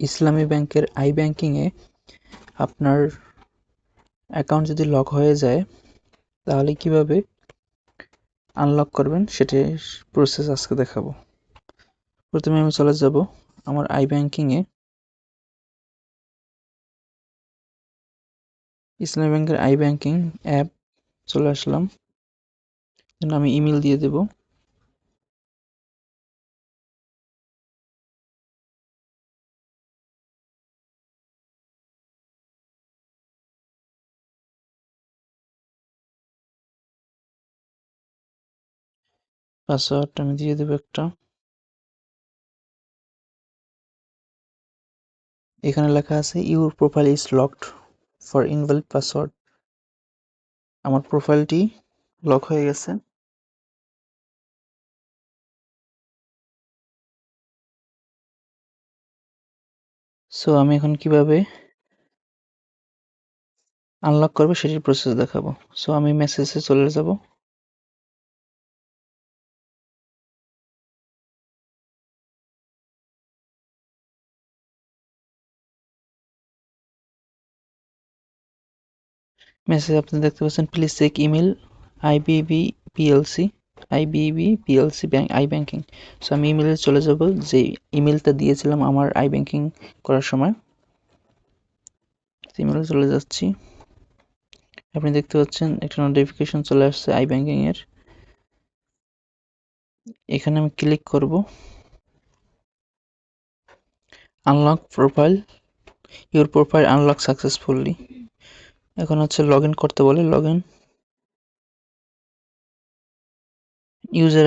ইসলামী ব্যাংকের ব্যাংকিংয়ে আপনার অ্যাকাউন্ট যদি লক হয়ে যায় তাহলে কিভাবে আনলক করবেন সেটির প্রসেস আজকে দেখাবো। প্রথমে আমি চলে যাব আমার ব্যাংকিংয়ে। ইসলামী ব্যাংকের ব্যাংকিং অ্যাপ চলে আসলাম। আমি ইমেল দিয়ে দেব। পাসওয়ার্ড আমি দিয়ে দেব একটা। এখানে লেখা আছে your profile is locked for invalid password. আমার প্রোফাইলটি লক হয়ে গেছে। সো আমি এখন কিভাবে আনলক করবো সেটির প্রসেস দেখাবো। সো আমি মেসেজে চলে যাব। মেসেজ আপনি দেখতে পাচ্ছেন, please check email IBB PLC bank banking. So আমি ইমেলে চলে যাব, যে ইমেলটা দিয়েছিলাম আমার ব্যাংকিং করার সময়। ইমেলে চলে যাচ্ছি। আপনি দেখতে পাচ্ছেন একটা নোটিফিকেশন চলে আসছে ব্যাংকিং এর। এখানে আমি ক্লিক করব। Unlock profile, your profile unlock successfully. এখন হচ্ছে লগ ইন করতে বলে, লগ ইন। ইউজার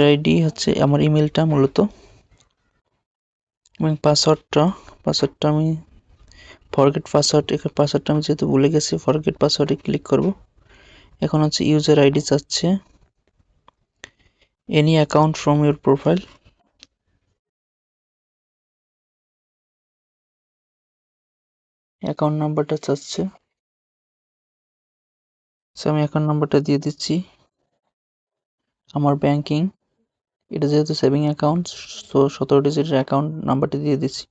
আইডি হচ্ছে আমার ইমেলটা মূলত, এবং পাসওয়ার্ডটা আমি ফরগেট পাসওয়ার্ড, এখানে পাসওয়ার্ডটা আমি যেহেতু ভুলে গেছি, ফরগেট পাসওয়ার্ডে ক্লিক করব। এখন হচ্ছে ইউজার আইডি চাচ্ছে, any account from your profile. Account নাম্বারটা চাচ্ছে, সো আমি অ্যাকাউন্ট নাম্বারটা দিয়ে দিচ্ছি। আমার ব্যাংকিং, এটা যেহেতু সেভিং অ্যাকাউন্ট, তো 17 ডিজিটের অ্যাকাউন্ট নাম্বারটি দিয়ে দিচ্ছি।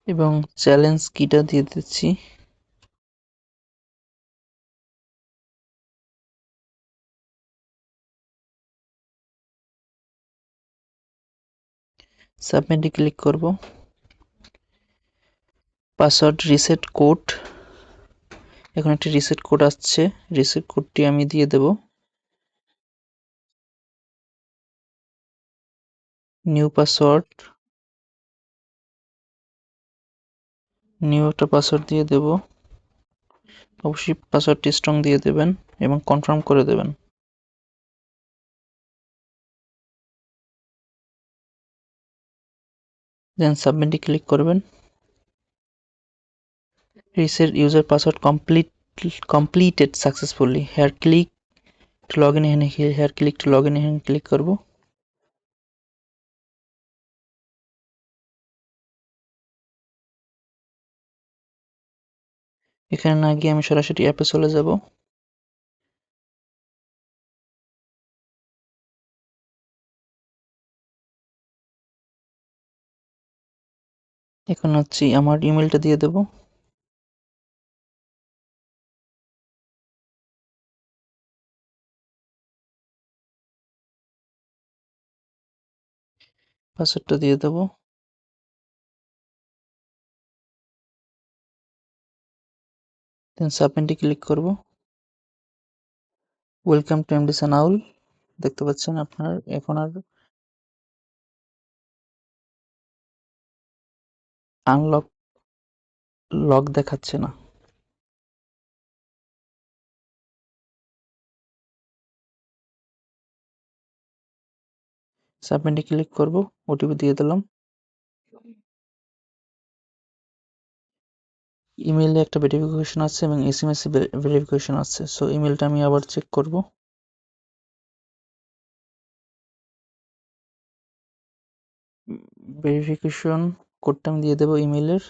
এবং চ্যালেঞ্জ কিটা দিয়ে দিচ্ছি। সাবমিটে ক্লিক করব। পাসওয়ার্ড রিসেট কোড, এখন একটি রিসেট কোড আসছে, রিসেট কোডটি আমি দিয়ে দেব। নিউ পাসওয়ার্ড, নিউ একটা পাসওয়ার্ড দিয়ে দেব। অবশ্যই পাসওয়ার্ডটি স্ট্রং দিয়ে দেবেন এবং কনফার্ম করে দেবেন। দেন সাবমিটে ক্লিক করবেন। Reset user password completed successfully. Here click to log in, এখানে here click to log in, এখানে ক্লিক করব। এখানে না গিয়ে আমি সরাসরি অ্যাপে চলে যাব। এখন হচ্ছে আমার ইমেলটা দিয়ে দেব। পাসওয়ার্ডটা দিয়ে দেব। দেন সাবমিটে ক্লিক করব। Welcome to MD Sanaul. দেখতে পাচ্ছেন আপনার এখন আর আনলক লক দেখাচ্ছে না। সাবমিটে ক্লিক করব, ওটিপি দিয়ে দিলাম। ইমেইলে একটা ভেরিফিকেশন আছে এবং এসএমএস এ ভেরিফিকেশন আছে। সো ইমেলটা আমি আবার চেক করব। ভেরিফিকেশন কোডটা আমি দিয়ে দেবো ইমেইলের।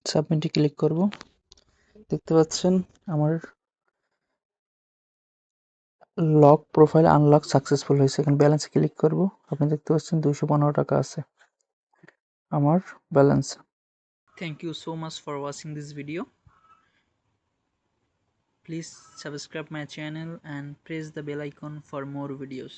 সাবমিটে ক্লিক করব। দেখতে পাচ্ছেন আমার লক প্রোফাইল আনলক সাকসেসফুল হয়েছে। এখন ব্যালেন্সে ক্লিক করব। আপনি দেখতে পাচ্ছেন 215 টাকা আছে আমার balance. Thank you so much for watching this video. Please subscribe my channel and press the bell icon for more videos.